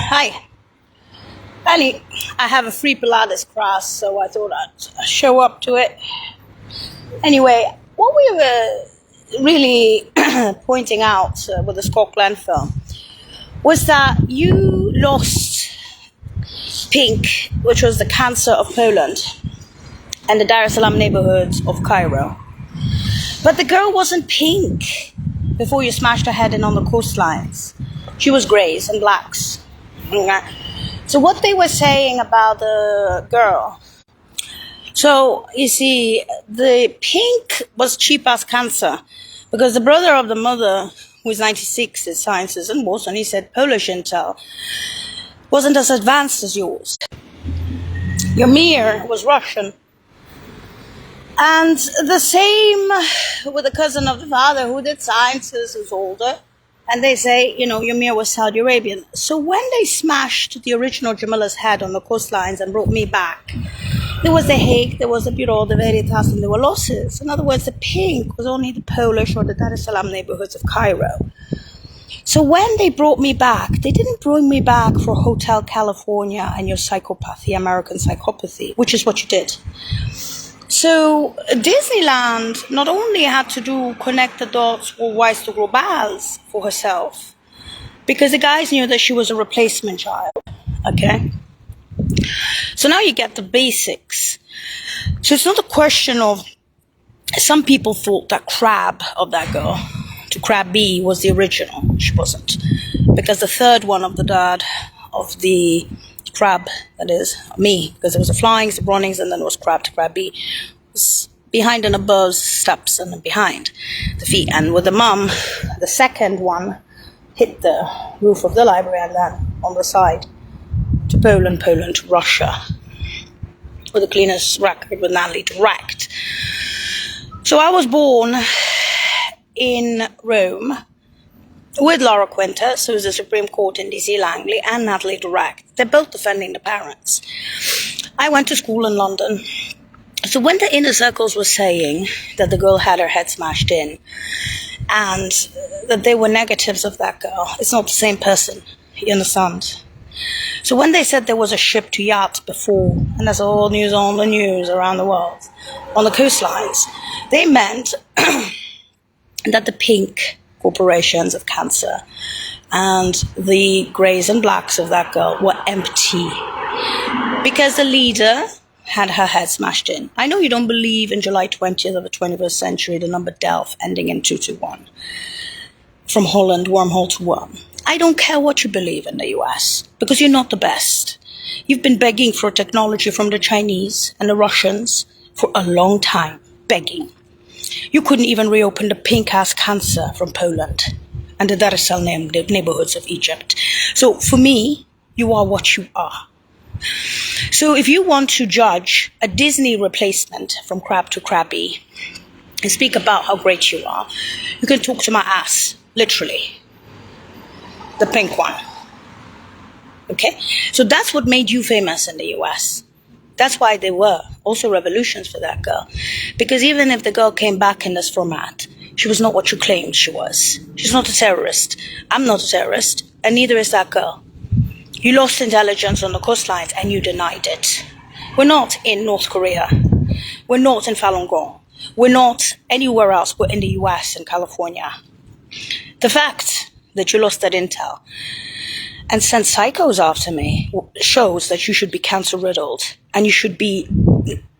Hi. Annie, I have a free Pilates class, so I thought I'd show up to it. Anyway, what we were really pointing out with the Scott Glenn film was that you lost Pink, which was the cancer of Poland, and the Dar es Salaam neighborhoods of Cairo. But the girl wasn't pink before you smashed her head in on the coastlines. She was greys and blacks. So what they were saying about the girl, so you see, the pink was cheap as cancer because the brother of the mother, who is 96 in sciences and was, and he said Polish intel wasn't as advanced as yours. Your Mir was Russian. And the same with the cousin of the father who did sciences, who's older. And they say, Ymir was Saudi Arabian. So when they smashed the original Jamila's head on the coastlines and brought me back, there was the Hague, there was the Bureau de Veritas, and there were losses. In other words, the pink was only the Polish or the Dar es Salaam neighborhoods of Cairo. So when they brought me back, they didn't bring me back for Hotel California and your psychopathy, American psychopathy, which is what you did. So Disneyland not only had to connect the dots for Wise to Grow Balls for herself, because the guys knew that she was a replacement child, okay? So now you get the basics. So it's not a question of, some people thought that Crab of that girl, to Crab B, was the original. She wasn't. Because the third one of the dad of the Crab, that is, me, because there was the Flyings, the Bronnings, and then it was Crab to Crab B, was behind and above steps and behind the feet. And with the mum, the second one hit the roof of the library and then on the side to Poland to Russia, with the cleanest record with Natalie direct. So I was born in Rome with Laura Quintas, who's the Supreme Court in DC Langley, and Natalie Direct. They're both defending the parents. I went to school in London. So when the inner circles were saying that the girl had her head smashed in and that they were negatives of that girl, it's not the same person, you understand? So when they said there was a ship to yacht before, and there's all news on the news around the world, on the coastlines, they meant that the pink corporations of cancer and the greys and blacks of that girl were empty because the leader had her head smashed in. I know you don't believe in July 20th of the 21st century, the number Delft ending in 221, from Holland, wormhole to worm. I don't care what you believe in the US, because you're not the best. You've been begging for technology from the Chinese and the Russians for a long time, begging. You couldn't even reopen the pink-ass cancer from Poland and the Dar es Salaam neighborhoods of Egypt. So for me, you are what you are. So if you want to judge a Disney replacement from Crab to Crabby and speak about how great you are, you can talk to my ass, literally. The pink one. Okay? So that's what made you famous in the US. That's why there were also revolutions for that girl. Because even if the girl came back in this format, she was not what you claimed she was. She's not a terrorist. I'm not a terrorist, and neither is that girl. You lost intelligence on the coastlines and you denied it. We're not in North Korea. We're not in Falun Gong. We're not anywhere else. We're in the US and California. The fact that you lost that intel and sent psychos after me shows that you should be cancer-riddled and you should be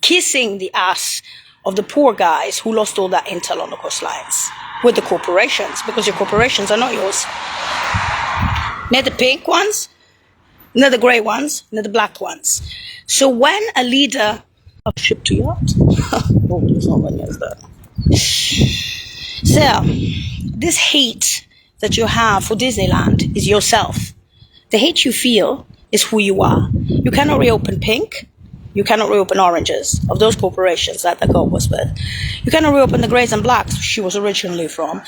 kissing the ass of the poor guys who lost all that intel on the coastlines with the corporations, because your corporations are not yours. They're the pink ones, they're the grey ones, they're the black ones. So when a leader of ship to yacht, oh, there's no one else there. So this hate that you have for Disneyland is yourself. The hate you feel is who you are. You cannot reopen pink. You cannot reopen oranges of those corporations that the girl was with. You cannot reopen the greys and blacks she was originally from.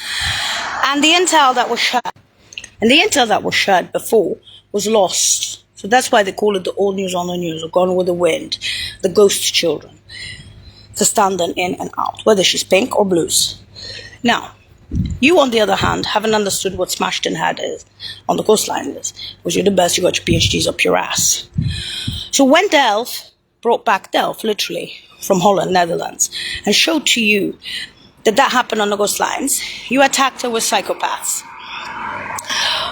And the intel that was shared, before was lost. So that's why they call it the old news on the news, or Gone with the Wind, the ghost children, the standing in and out, whether she's pink or blues. Now, You, on the other hand, haven't understood what smashed in head is on the coastline is, because you're the best, you got your PhDs up your ass. So when Delft brought back Delft, literally, from Holland, Netherlands, and showed to you that happened on the coastlines, you attacked her with psychopaths.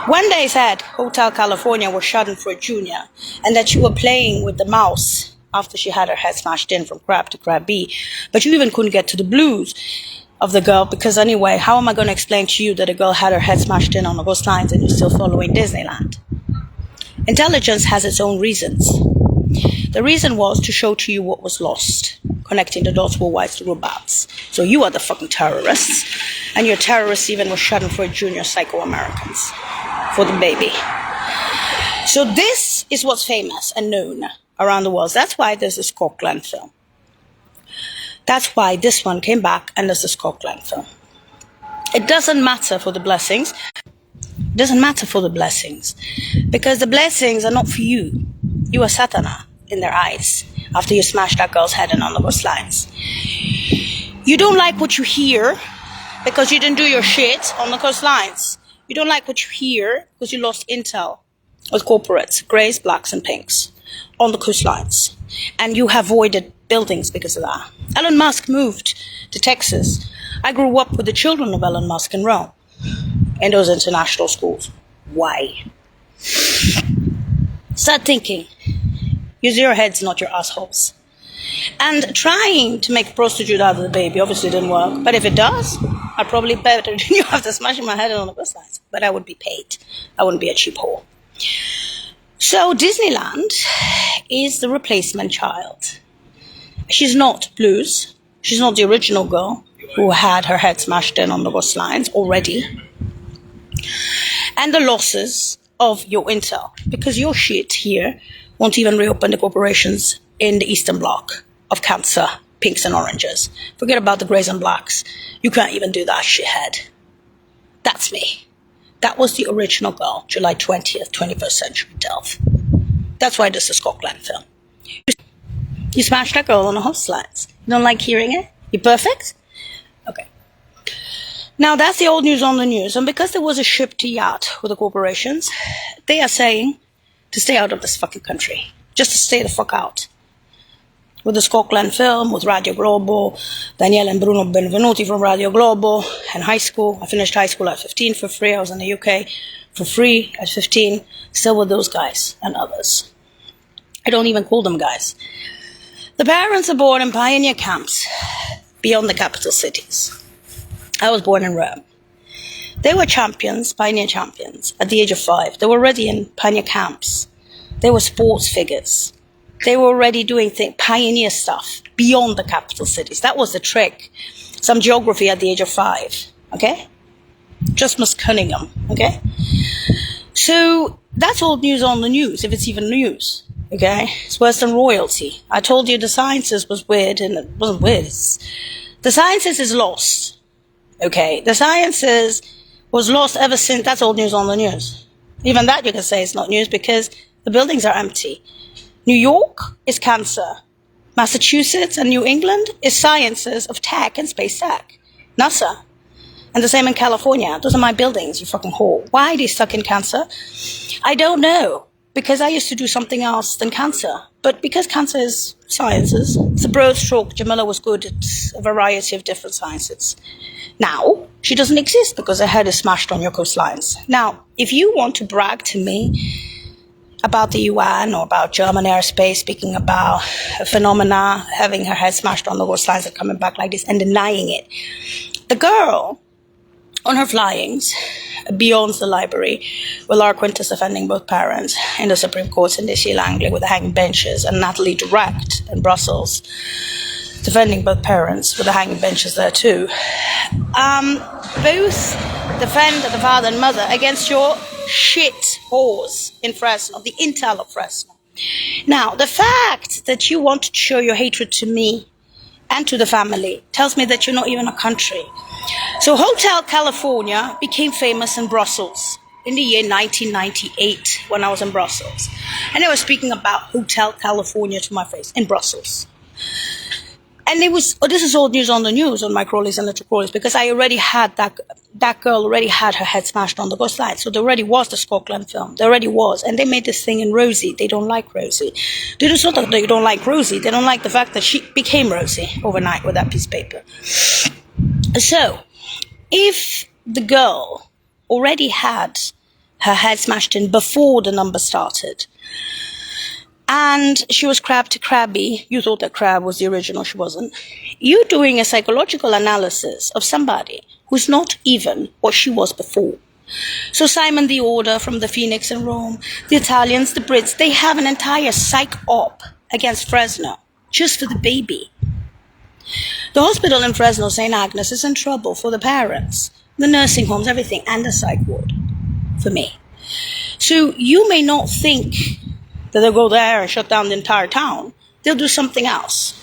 When they said Hotel California was shut for a junior, and that you were playing with the mouse after she had her head smashed in from crab to crab B, but you even couldn't get to the blues of the girl, because anyway, how am I going to explain to you that a girl had her head smashed in on the coastlines and you're still following Disneyland? Intelligence has its own reasons. The reason was to show to you what was lost, connecting the dots were whites to robots. So you are the fucking terrorists, and your terrorists even were shut for junior psycho-Americans for the baby. So this is what's famous and known around the world. That's why there's this Coquelin film. That's why this one came back and there's this Coquelin film. It doesn't matter for the blessings. It doesn't matter for the blessings, because the blessings are not for you. You are Satana in their eyes after you smashed that girl's head in on the coastlines. You don't like what you hear because you didn't do your shit on the coastlines. You don't like what you hear because you lost intel with corporates, greys, blacks and pinks on the coastlines. And you have avoided buildings because of that. Elon Musk moved to Texas. I grew up with the children of Elon Musk in Rome, in those international schools. Why? Start thinking. Use your heads, not your assholes. And trying to make a prostitute out of the baby obviously didn't work. But if it does, I'd probably better than you after smashing my head on the coastlines. But I would be paid. I wouldn't be a cheap whore. So Disneyland is the replacement child. She's not Blues. She's not the original girl who had her head smashed in on the coastlines already. And the losses of your intel, because your shit here won't even reopen the corporations in the Eastern Bloc of cancer, pinks and oranges. Forget about the greys and blacks. You can't even do that, shithead. That's me. That was the original girl, July 20th, 21st century Delft. That's why this is Coquelin film. You smashed that girl on the coastlines. You don't like hearing it? You perfect? Okay. Now that's the old news on the news. And because there was a ship to yacht with the corporations, they are saying to stay out of this fucking country. Just to stay the fuck out. With the Coquelin film, with Radio Globo, Daniele and Bruno Benvenuti from Radio Globo, and high school. I finished high school at 15 for free. I was in the UK for free at 15. Still with those guys and others. I don't even call them guys. The parents are born in pioneer camps beyond the capital cities. I was born in Rome. They were champions, pioneer champions, at the age of 5. They were already in pioneer camps. They were sports figures. They were already doing pioneer stuff beyond the capital cities. That was the trick. Some geography at the age of 5, okay? Just Miss Cunningham, okay? So that's old news on the news, if it's even news, okay? It's worse than royalty. I told you the sciences was weird, and it wasn't weird. The sciences is lost, okay? The sciences was lost ever since. That's old news on the news. Even that you can say is not news, because the buildings are empty. New York is cancer. Massachusetts and New England is sciences of tech and space tech. NASA. And the same in California. Those are my buildings, you fucking whore. Why are they stuck in cancer? I don't know. Because I used to do something else than cancer. But because cancer is sciences, it's a broad stroke. Jamila was good at a variety of different sciences. Now, she doesn't exist because her head is smashed on your coastlines. Now, if you want to brag to me about the UN or about German airspace, speaking about a phenomena, having her head smashed on the coastlines and coming back like this and denying it. The girl on her flyings beyond the library with Lara Quintus defending both parents in the Supreme Court in D.C. Langley with the hanging benches, and Natalie Direct in Brussels defending both parents with the hanging benches there too. Both defend the father and mother against your shit whores in Fresno, the intel of Fresno. Now, the fact that you want to show your hatred to me and to the family tells me that you're not even a country. So Hotel California became famous in Brussels in the year 1998 when I was in Brussels. And they were speaking about Hotel California to my face in Brussels. And it was, this is old news on the news on my Crawleys and Little Crawleys, because I already had that girl already had her head smashed on the coastline. So there already was the Scotland film. There already was. And they made this thing in Rosie. They don't like Rosie. It's not that they don't like Rosie. They don't like the fact that she became Rosie overnight with that piece of paper. So, if the girl already had her head smashed in before the number started, and she was crab to crabby, you thought that crab was the original, she wasn't. You're doing a psychological analysis of somebody who's not even what she was before. So Simon the Order from the Phoenix in Rome, the Italians, the Brits, they have an entire psych op against Fresno, just for the baby. The hospital in Fresno, St. Agnes, is in trouble for the parents, the nursing homes, everything, and the psych ward, for me. So you may not think that they'll go there and shut down the entire town. They'll do something else.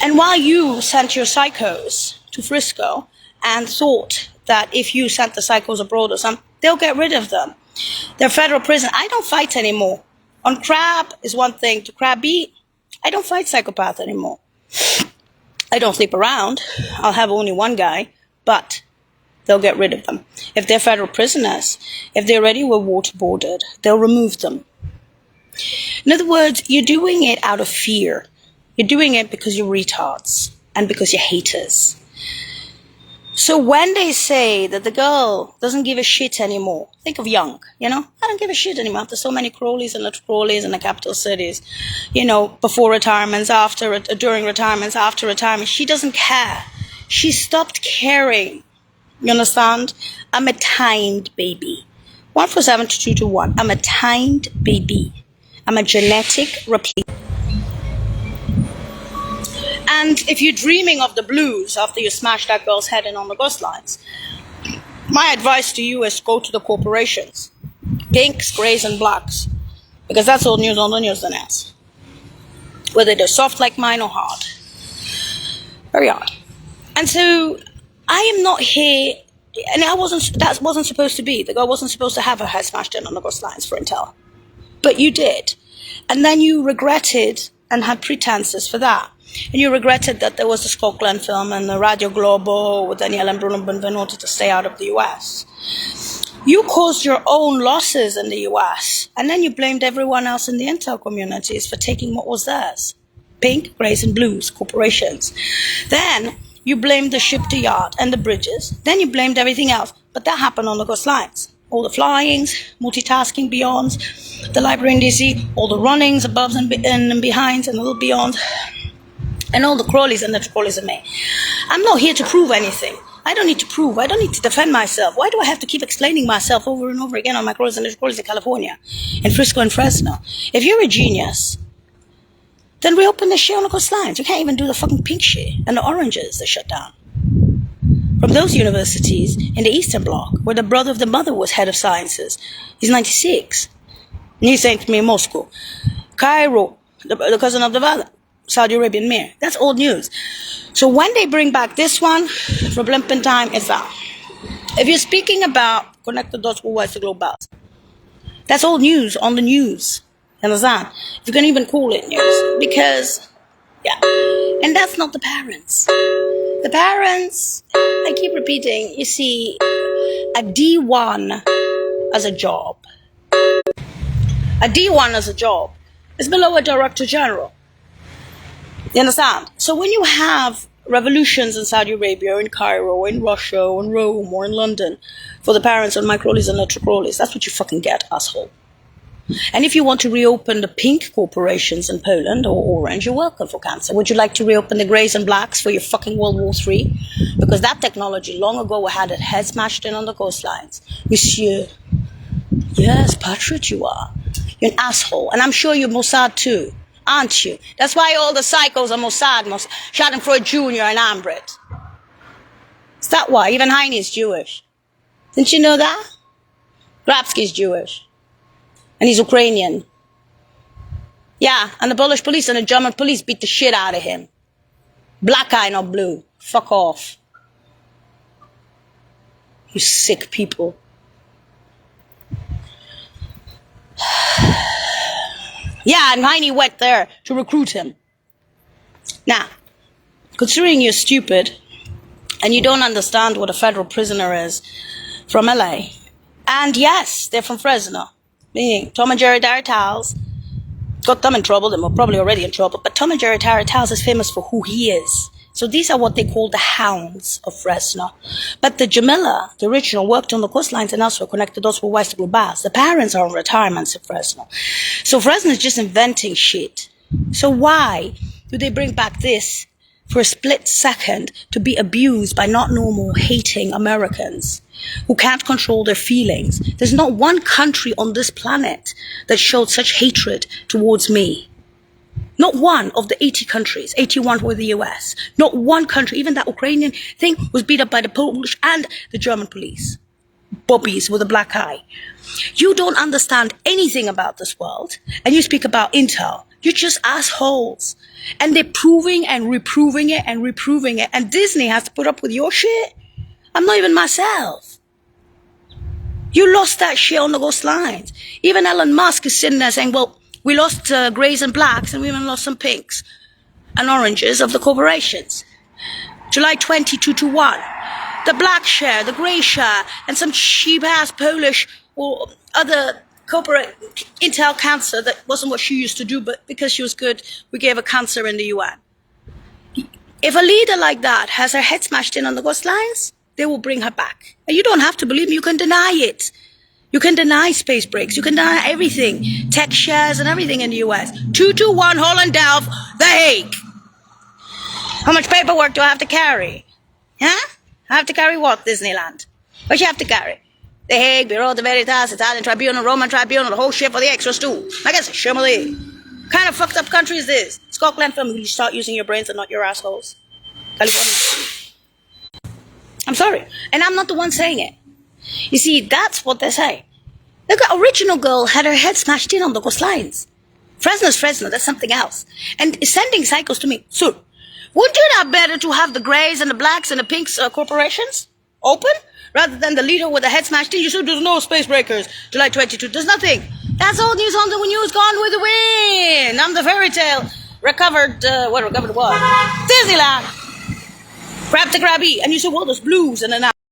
And while you sent your psychos to Frisco and thought that if you sent the psychos abroad or something, they'll get rid of them. They're federal prison. I don't fight anymore. On crab is one thing. To crab beat, I don't fight psychopath anymore. I don't sleep around. I'll have only one guy, but they'll get rid of them. If they're federal prisoners, if they already were waterboarded, they'll remove them. In other words, you're doing it out of fear. You're doing it because you're retards and because you're haters. So when they say that the girl doesn't give a shit anymore, think of Young, I don't give a shit anymore after so many Crawleys and Little Crawleys in the capital cities, before retirements, during retirements, after retirement. She doesn't care. She stopped caring. You understand? I'm a timed baby. 147 to 221. I'm a timed baby. I'm a genetic replacement. And if you're dreaming of the blues after you smash that girl's head in on the coastlines, my advice to you is go to the corporations. Pinks, greys, and blacks. Because that's old news on the news than else. Whether they're soft like mine or hard. Very hard. And so, I am not here, and that wasn't supposed to be. The girl wasn't supposed to have her head smashed in on the coastlines for intel. But you did. And then you regretted and had pretenses for that. And you regretted that there was the Scotland film and the Radio Globo with Danielle and Bruno Benvenuto to stay out of the US. You caused your own losses in the US. And then you blamed everyone else in the intel communities for taking what was theirs. Pink, greys, and blues, corporations. Then you blamed the ship to yacht and the bridges. Then you blamed everything else. But that happened on the coastlines. All the flyings, multitasking beyonds, the library in DC, all the runnings, aboves and behinds, and a little beyond, and all the Crawleys and the Crawleys and me. I'm not here to prove anything. I don't need to prove. I don't need to defend myself. Why do I have to keep explaining myself over and over again on my Crawleys and the Crawleys in California, in Frisco and Fresno? If you're a genius, then reopen the shit on the coastlines. You can't even do the fucking pink shit and the oranges they shut down. From those universities in the Eastern Bloc, where the brother of the mother was head of sciences. He's 96. And he's saying to me in Moscow, Cairo, the cousin of the father, Saudi Arabian Mir. That's old news. So when they bring back this one, for Blimpen time, it's that. If you're speaking about connect the dots worldwide to global, that's old news on the news. You understand? You can even call it news. Because, yeah. And that's not the parents. The parents, I keep repeating, you see, a D1 as a job. A D1 as a job is below a director general. You understand? So when you have revolutions in Saudi Arabia, or in Cairo, or in Russia, or in Rome, or in London, for the parents of my Crawleys and Little Crawleys, that's what you fucking get, asshole. And if you want to reopen the pink corporations in Poland or orange, you're welcome for cancer. Would you like to reopen the greys and blacks for your fucking World War III? Because that technology long ago had its head smashed in on the coastlines. Monsieur, yes, patriot you are. You're an asshole. And I'm sure you're Mossad too, aren't you? That's why all the psychos are Mossad, Schadenfreude Jr. and Ambrit. Is that why? Even Heine is Jewish. Didn't you know that? Grabsky's Jewish. And he's Ukrainian. Yeah, and the Polish police and the German police beat the shit out of him. Black eye, not blue. Fuck off. You sick people. Yeah, and Heine went there to recruit him. Now, considering you're stupid and you don't understand what a federal prisoner is from LA. And yes, they're from Fresno. Meaning Tom and Jerry Towels got them in trouble. They were probably already in trouble. But Tom and Jerry Towels is famous for who he is. So these are what they call the hounds of Fresno. But the Jamila, the original, worked on the coastlines and also connected those with West Blue Bass. The parents are on retirements in Fresno. So Fresno is just inventing shit. So why do they bring back this for a split second to be abused by not normal, hating Americans who can't control their feelings? There's not one country on this planet that showed such hatred towards me. Not one of the 80 countries, 81 were the US. Not one country, even that Ukrainian thing was beat up by the Polish and the German police. Bobbies with a black eye. You don't understand anything about this world, and you speak about Intel. You're just assholes. And they're proving and reproving it and reproving it. And Disney has to put up with your shit? I'm not even myself. You lost that shit on the ghost lines. Even Elon Musk is sitting there saying, well, we lost greys and blacks, and we even lost some pinks and oranges of the corporations. July 2221. The black share, the grey share, and some cheap-ass Polish or other corporate Intel cancer that wasn't what she used to do, but because she was good, we gave her cancer in the UN. If a leader like that has her head smashed in on the ghost lines, they will bring her back. And you don't have to believe me, you can deny it. You can deny space breaks. You can deny everything. Tech shares and everything in the US. 221 Holland Delft, The Hague. How much paperwork do I have to carry? Huh? I have to carry what, Disneyland? What you have to carry? The Hague, Bureau de Veritas, Italian Tribunal, Roman Tribunal, the whole shit for the extras too. I guess Shimmerly. What kind of fucked up country is this? Scotland film, will you start using your brains and not your assholes? California. I'm sorry. And I'm not the one saying it. You see, that's what they say. The original girl had her head smashed in on the coastlines. Fresno's Fresno, that's something else. And sending psychos to me. So, wouldn't you not better to have the greys and the blacks and the pinks corporations open? Rather than the leader with the head smashed in? You said there's no space breakers. July 22, there's nothing. That's old news on the news gone with the wind. I'm the fairy tale. Recovered what? Disneyland. Grab to grabby. And you said, well, there's blues. And then